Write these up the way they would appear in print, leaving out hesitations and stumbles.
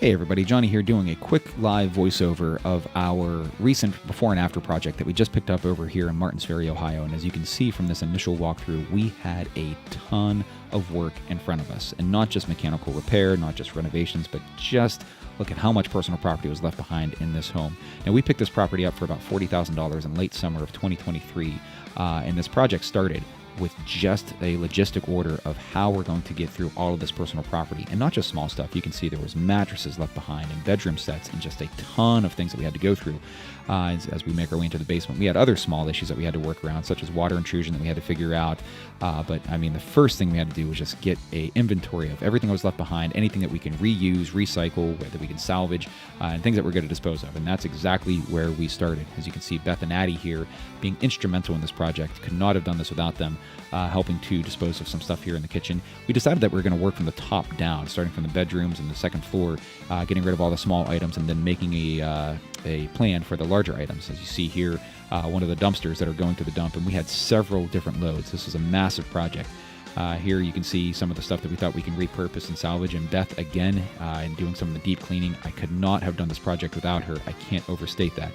Hey everybody, Johnny here doing a quick live voiceover of our recent before and after project that we just picked up over here in Martins Ferry, Ohio. And as you can see from this initial walkthrough, we had a ton of work in front of us. And not just mechanical repair, not just renovations, but just look at how much personal property was left behind in this home. Now we picked this property up for about $40,000 in late summer of 2023, and this project started with just a logistic order of how we're going to get through all of this personal property, and not just small stuff. You can see there was mattresses left behind and bedroom sets and just a ton of things that we had to go through as we make our way into the basement. We had other small issues that we had to work around, such as water intrusion that we had to figure out. But I mean, the first thing we had to do was just get a inventory of everything that was left behind, anything that we can reuse, recycle, that we can salvage, and things that we're going to dispose of. And that's exactly where we started. As you can see, Beth and Addie here being instrumental in this project. Could not have done this without them, helping to dispose of some stuff here in the kitchen. We decided that we were going to work from the top down, starting from the bedrooms and the second floor, getting rid of all the small items, and then making a plan for the larger items. As you see here, one of the dumpsters that are going to the dump, and we had several different loads. This was a massive project. Here you can see some of the stuff that we thought we can repurpose and salvage, and Beth again in doing some of the deep cleaning. I could not have done this project without her. I can't overstate that.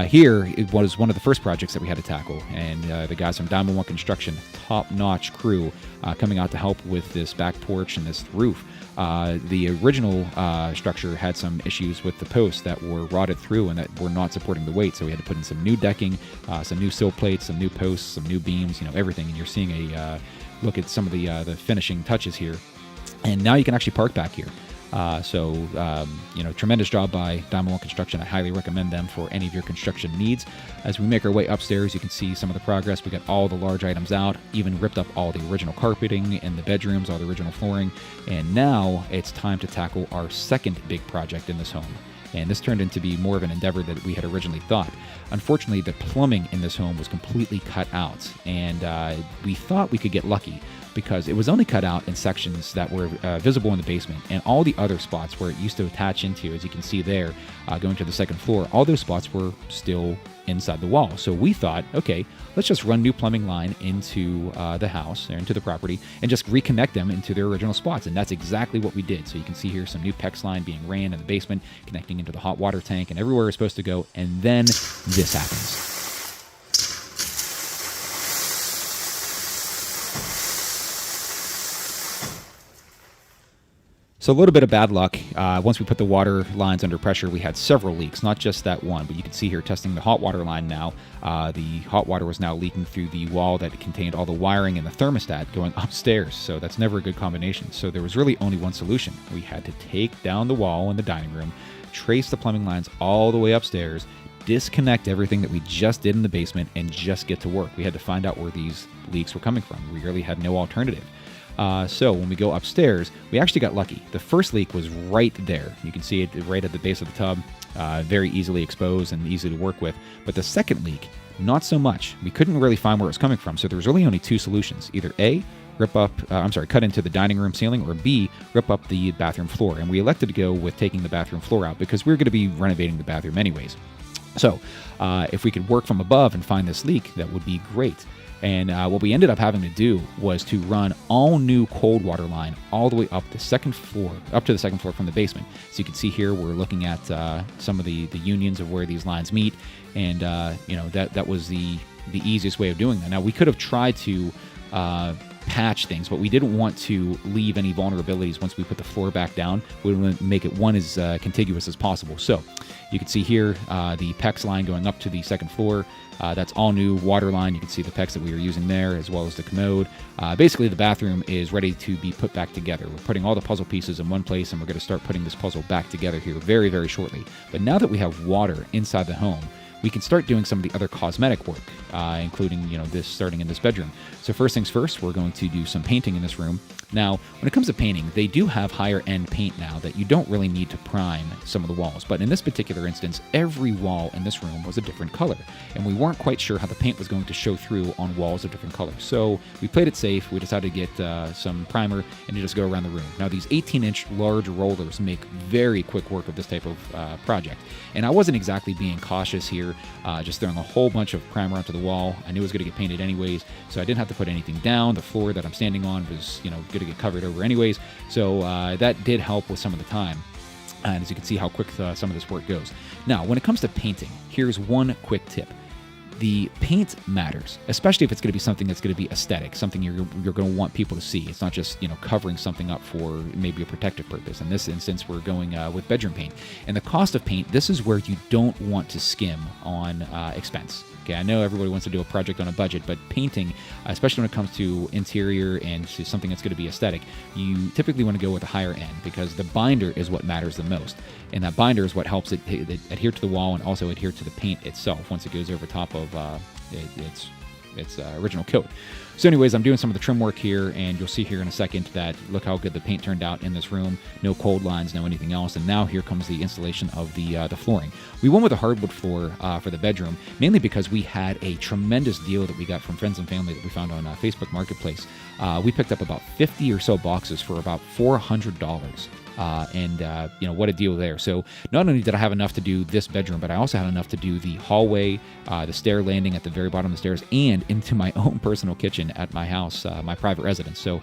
Here, it was one of the first projects that we had to tackle, and the guys from Diamond One Construction, top-notch crew, coming out to help with this back porch and this roof. The original structure had some issues with the posts that were rotted through and that were not supporting the weight, so we had to put in some new decking, some new sill plates, some new posts, some new beams, everything. And you're seeing a look at some of the finishing touches here. And now you can actually park back here. Tremendous job by Diamond One Construction. I highly recommend them for any of your construction needs. As we make our way upstairs, you can see some of the progress. We got all the large items out, even ripped up all the original carpeting in the bedrooms, all the original flooring. And now it's time to tackle our second big project in this home. And this turned into be more of an endeavor than we had originally thought. Unfortunately, the plumbing in this home was completely cut out, and we thought we could get lucky because it was only cut out in sections that were visible in the basement, and all the other spots where it used to attach into, as you can see there, going to the second floor, all those spots were still inside the wall. So we thought, okay, let's just run new plumbing line into the house, or into the property, and just reconnect them into their original spots. And that's exactly what we did. So you can see here some new PEX line being ran in the basement, connecting into the hot water tank and everywhere it's supposed to go. And then this happens. So a little bit of bad luck. Once we put the water lines under pressure, we had several leaks, not just that one, but you can see here testing the hot water line now. The hot water was now leaking through the wall that contained all the wiring and the thermostat going upstairs. So that's never a good combination. So there was really only one solution. We had to take down the wall in the dining room, trace the plumbing lines all the way upstairs, disconnect everything that we just did in the basement, and just get to work. We had to find out where these leaks were coming from. We really had no alternative. So when we go upstairs, we actually got lucky. The first leak was right there. You can see it right at the base of the tub, very easily exposed and easy to work with. But the second leak, not so much. We couldn't really find where it was coming from. So there was really only two solutions. Either A, cut into the dining room ceiling, or B, rip up the bathroom floor. And we elected to go with taking the bathroom floor out because we were going to be renovating the bathroom anyways. So if we could work from above and find this leak, that would be great. And what we ended up having to do was to run all new cold water line all the way up to the second floor from the basement. So you can see here we're looking at some of the unions of where these lines meet, and that was the easiest way of doing that. Now we could have tried to patch things, but we didn't want to leave any vulnerabilities once we put the floor back down. We want to make it as contiguous as possible. So you can see here the PEX line going up to the second floor. That's all new water line. You can see the PEX that we were using there, as well as the commode. Basically, the bathroom is ready to be put back together. We're putting all the puzzle pieces in one place, and we're going to start putting this puzzle back together here very, very shortly. But now that we have water inside the home, we can start doing some of the other cosmetic work, including, this starting in this bedroom. So first things first, we're going to do some painting in this room. Now, when it comes to painting, they do have higher end paint now that you don't really need to prime some of the walls. But in this particular instance, every wall in this room was a different color, and we weren't quite sure how the paint was going to show through on walls of different colors. So we played it safe. We decided to get some primer and to just go around the room. Now, these 18-inch large rollers make very quick work of this type of project. And I wasn't exactly being cautious here, just throwing a whole bunch of primer onto the wall. I knew it was going to get painted anyways, so I didn't have to put anything down. The floor that I'm standing on was, going to get covered over anyways. So that did help with some of the time. And as you can see how quick some of this work goes. Now, when it comes to painting, here's one quick tip. The paint matters, especially if it's going to be something that's going to be aesthetic, something you're going to want people to see. It's not just, covering something up for maybe a protective purpose. In this instance, we're going with bedroom paint. And the cost of paint, this is where you don't want to skim on expense. Okay, I know everybody wants to do a project on a budget, but painting, especially when it comes to interior and to something that's going to be aesthetic, you typically want to go with a higher end because the binder is what matters the most. And that binder is what helps it adhere to the wall and also adhere to the paint itself once it goes over top of its original coat. So anyways, I'm doing some of the trim work here, and you'll see here in a second that look how good the paint turned out in this room. No cold lines, no anything else. And now here comes the installation of the flooring. We went with a hardwood floor for the bedroom, mainly because we had a tremendous deal that we got from friends and family that we found on Facebook Marketplace. We picked up about 50 or so boxes for about $400. What a deal there. So not only did I have enough to do this bedroom, but I also had enough to do the hallway, the stair landing at the very bottom of the stairs, and into my own personal kitchen at my house, my private residence. So,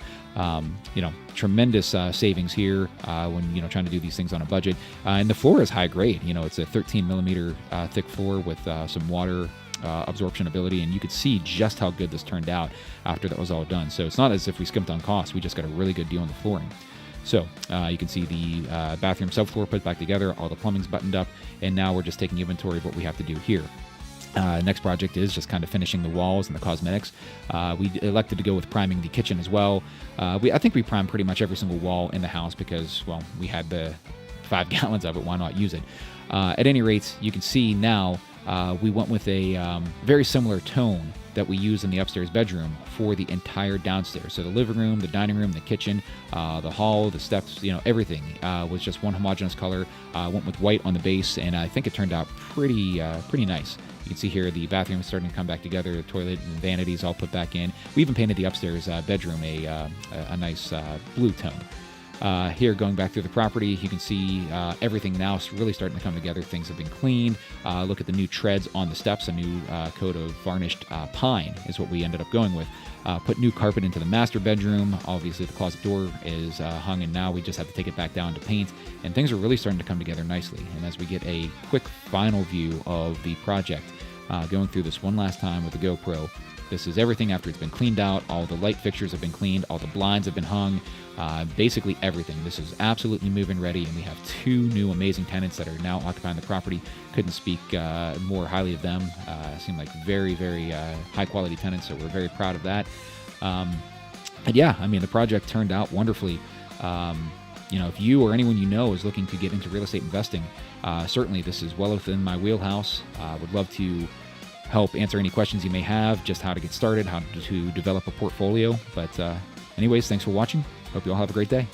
tremendous savings here when, trying to do these things on a budget. And the floor is high grade. It's a 13 millimeter thick floor with some water absorption ability, and you could see just how good this turned out after that was all done. So it's not as if we skimped on cost. We just got a really good deal on the flooring. So you can see the bathroom subfloor put back together, all the plumbing's buttoned up, and now we're just taking inventory of what we have to do here. Next project is just kind of finishing the walls and the cosmetics. We elected to go with priming the kitchen as well. I think we primed pretty much every single wall in the house because, well, we had the 5 gallons of it. Why not use it? At any rate, you can see now we went with a very similar tone that we use in the upstairs bedroom for the entire downstairs. So the living room, the dining room, the kitchen, the hall, the steps, everything was just one homogeneous color. Went with white on the base, and I think it turned out pretty nice. You can see here the bathroom is starting to come back together, the toilet and vanities all put back in. We even painted the upstairs bedroom a nice blue tone. Here, going back through the property, you can see everything now is really starting to come together. Things have been cleaned. Look at the new treads on the steps. A new coat of varnished pine is what we ended up going with. Put new carpet into the master bedroom. Obviously, the closet door is hung, and now we just have to take it back down to paint. And things are really starting to come together nicely. And as we get a quick final view of the project, going through this one last time with the GoPro, this is everything after it's been cleaned out. All the light fixtures have been cleaned. All the blinds have been hung. Basically everything. This is absolutely move-in ready, and we have 2 new amazing tenants that are now occupying the property. Couldn't speak more highly of them. Seem like very, very high-quality tenants, so we're very proud of that. The project turned out wonderfully. If you or anyone you know is looking to get into real estate investing, certainly this is well within my wheelhouse. Would love to help answer any questions you may have, just how to get started, how to develop a portfolio. But anyways, thanks for watching. Hope you all have a great day.